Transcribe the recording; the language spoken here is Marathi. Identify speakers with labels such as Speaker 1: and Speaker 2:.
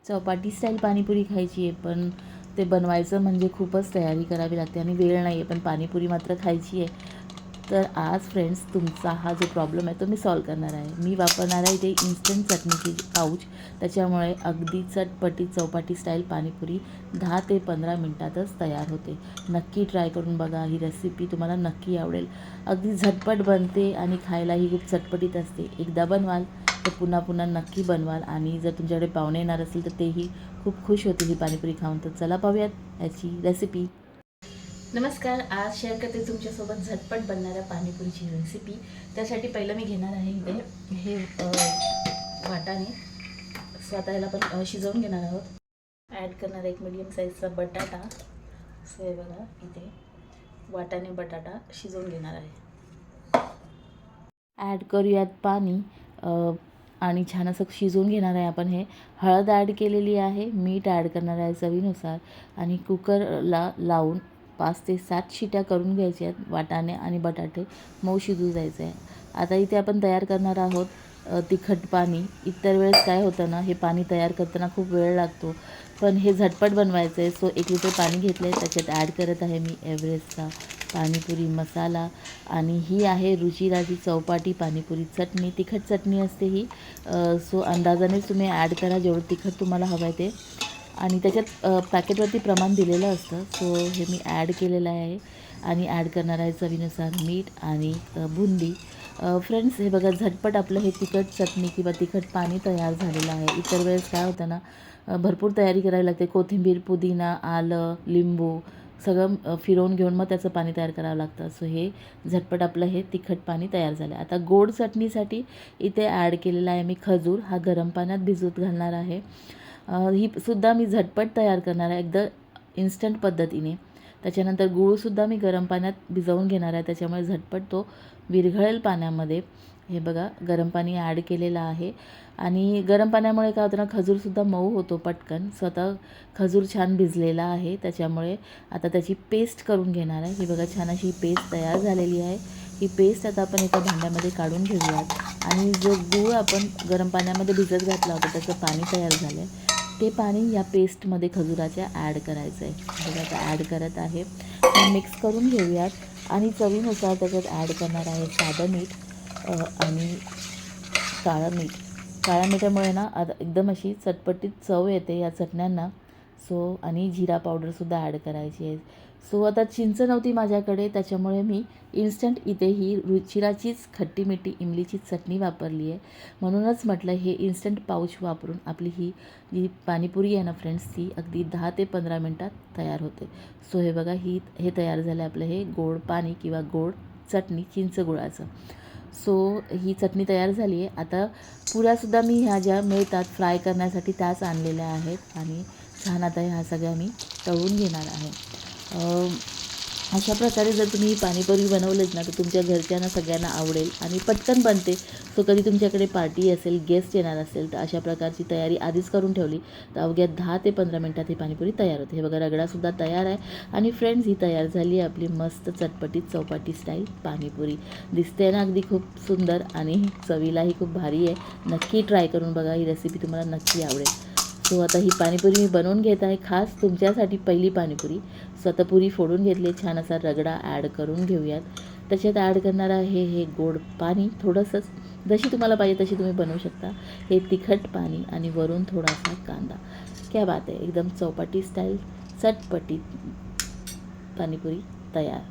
Speaker 1: चौपाटी स्टाईल पाणीपुरी खायची आहे, पण ते बनवायचं म्हणजे खूपच तयारी करावी लागते आणि वेळ नाही आहे, पण पाणीपुरी मात्र खायची आहे. तर आज फ्रेंड्स तुमचा हा जो प्रॉब्लेम आहे तो मी सॉल्व करणार आहे. मी वापरणार आहे इथे इन्स्टंट चटणीची पाऊच. त्याच्यामुळे अगदी चटपटी चौपाटी स्टाईल पाणीपुरी 10 ते 15 मिनटातच तयार होते. नक्की ट्राय करून बघा. ही रेसिपी तुम्हाला नक्की आवडेल. अगदी झटपट बनते आणि खायलाही खूप चटपटीत असते. एकदा बनवाल तर पुन्हा पुन्हा नक्की बनवाल आणि जर तुमच्याकडे पाहुणे येणार असेल तर तेही खूप खुश होतील ही पाणीपुरी खाऊन. तर चला पाहूयात याची रेसिपी. नमस्कार. आज शेअर करते तुमच्यासोबत झटपट बनणाऱ्या पाणीपुरीची रेसिपी. त्यासाठी पहिलं मी घेणार आहे इथे हे वाटाणे. स्वतःला पण शिजवून घेणार आहोत. ॲड करणार एक मीडियम साईजचा बटाटा. सो हे बघा इथे वाटाणे बटाटा शिजवून घेणार आहे. ॲड करूयात पाणी आणि छान असं शिजवून घेणार आहे आपण. हे हळद ॲड केलेली आहे, मीठ ॲड करणार आहे चवीनुसार आणि कुकरला लावून 5 ते 7 शिट्या करून घ्यायच्या आहेत. वाटाणे आणि बटाटे मऊ शिजू द्यायचे आहे. आता इथे आपण तयार करणार आहोत तिखट पाणी. इतर वेळेस काय होतं ना, हे पाणी तयार करताना खूप वेळ लागतो, पण हे झटपट बनवायचं आहे. सो 1 लिटर पाणी घेतलं आहे, त्याच्यात ॲड करत आहे मी एव्हरेस्टचा पाणीपुरी मसाला आणि ही आहे रुचिराची चौपाटी पाणीपुरी चटणी. तिखट चटणी असते ही. सो अंदाजानेच तुम्ही ॲड करा जेवढं तिखट तुम्हाला हवं आहे ते. आणि त्याच्यात पॅकेटवरती प्रमाण दिलेलं असतं. सो हे मी ॲड केलेलं आहे आणि ॲड करणार आहे चवीनुसार मीठ आणि बुंदी. फ्रेंड्स हे बघा झटपट आपलं हे तिखट चटणी किंवा तिखट पाणी तयार झालेलं आहे. इतर वेळेस काय होतं ना, भरपूर तयारी करावी लागते. कोथिंबीर, पुदिना, आलं, लिंबू सगळं फिरवून घेऊन मग त्याचं पाणी तयार करावं लागतं. सो हे झटपट आपलं हे तिखट पाणी तयार झालं. आता गोड चटणीसाठी इथे ॲड केलेला आहे मी खजूर. हा गरम पाण्यात भिजवत घालणार आहे. ही सुद्धा मी झटपट तयार करणार आहे एकदम इन्स्टंट पद्धतीने. त्याच्यानंतर गूळसुद्धा मी गरम पाण्यात भिजवून घेणार आहे, त्याच्यामुळे झटपट तो विरघळेल पाण्यामध्ये. हे बघा गरम पाणी ॲड केलेलं आहे आणि गरम पाण्यामुळे काय होतं ना, खजूरसुद्धा मऊ होतो पटकन. स्वतः खजूर छान भिजलेला आहे, त्याच्यामुळे आता त्याची पेस्ट करून घेणार आहे. ही बघा छान अशी पेस्ट तयार झालेली आहे. ही पेस्ट आता आपण एका भांड्यामध्ये काढून घेऊयात आणि जो गूळ आपण गरम पाण्यामध्ये भिजत घातला होता त्याचं पाणी तयार झालं आहे, ते पाणी या पेस्टमध्ये खजुराच्या ॲड करायचं आहे. बघा आता ॲड करत आहे. मिक्स करून घेऊयात आणि चवीनुसार त्याच्यात ॲड करणार आहे साधं मीठ आणि काळं मीठ. काळ्या मिठामुळे ना आता एकदम अशी चटपटीत चव येते या चटण्यांना. सो आणि जिरा पावडरसुद्धा ॲड करायची आहे. सो आता चिंच नव्हती माझ्याकडे, त्याच्यामुळे मी इन्स्टंट इथे ही रुचिराचीच खट्टी मिठी इमलीची चटणी वापरली आहे. म्हणूनच म्हटलं हे इन्स्टंट पाऊच वापरून आपली ही जी पाणीपुरी आहे ना फ्रेंड्स, ती अगदी 10 ते 15 मिनटात तयार होते. सो हे बघा हे तयार झालं आपलं हे गोड पाणी किंवा गोड चटणी चिंच गुळाचं. सो ही चटणी तयार झाली आहे. आता पुऱ्यासुद्धा मी ह्या ज्या मिळतात फ्राय करण्यासाठी त्याच आणलेल्या आहेत आणि छान आता ह्या सगळ्या मी तळून घेणार आहे. अशा प्रकारे जर तुम्ही ही पाणीपुरी बनवलीत ना तर तुमच्या घरच्यांना सगळ्यांना आवडेल आणि पटकन बनते. सो कधी तुमच्याकडे पार्टी असेल, गेस्ट येणार असेल तर अशा प्रकारची तयारी आधीच करून ठेवली तर अवघ्या 10 ते 15 मिनटात ही पाणीपुरी तयार होते. हे बघा रगडासुद्धा तयार आहे आणि फ्रेंड्स ही तयार झाली आहे आपली मस्त चटपटीत चौपाटी स्टाईल पाणीपुरी. दिसते ना अगदी खूप सुंदर आणि चवीलाही खूप भारी आहे. नक्की ट्राय करून बघा. ही रेसिपी तुम्हाला नक्की आवडेल. सो आता ही पाणीपुरी मी बनवून घेत आहे खास तुमच्यासाठी. पहिली पाणीपुरी स्वतः पुरी फोडून घेतली, छान असा रगडा ॲड करून घेऊयात. त्याच्यात ॲड करणार आहे हे गोड पाणी थोडंसंच, जशी तुम्हाला पाहिजे तशी तुम्ही बनवू शकता. हे तिखट पाणी आणि वरून थोडासा कांदा. क्या बात आहे, एकदम चौपाटी स्टाईल चटपटीत पाणीपुरी तयार.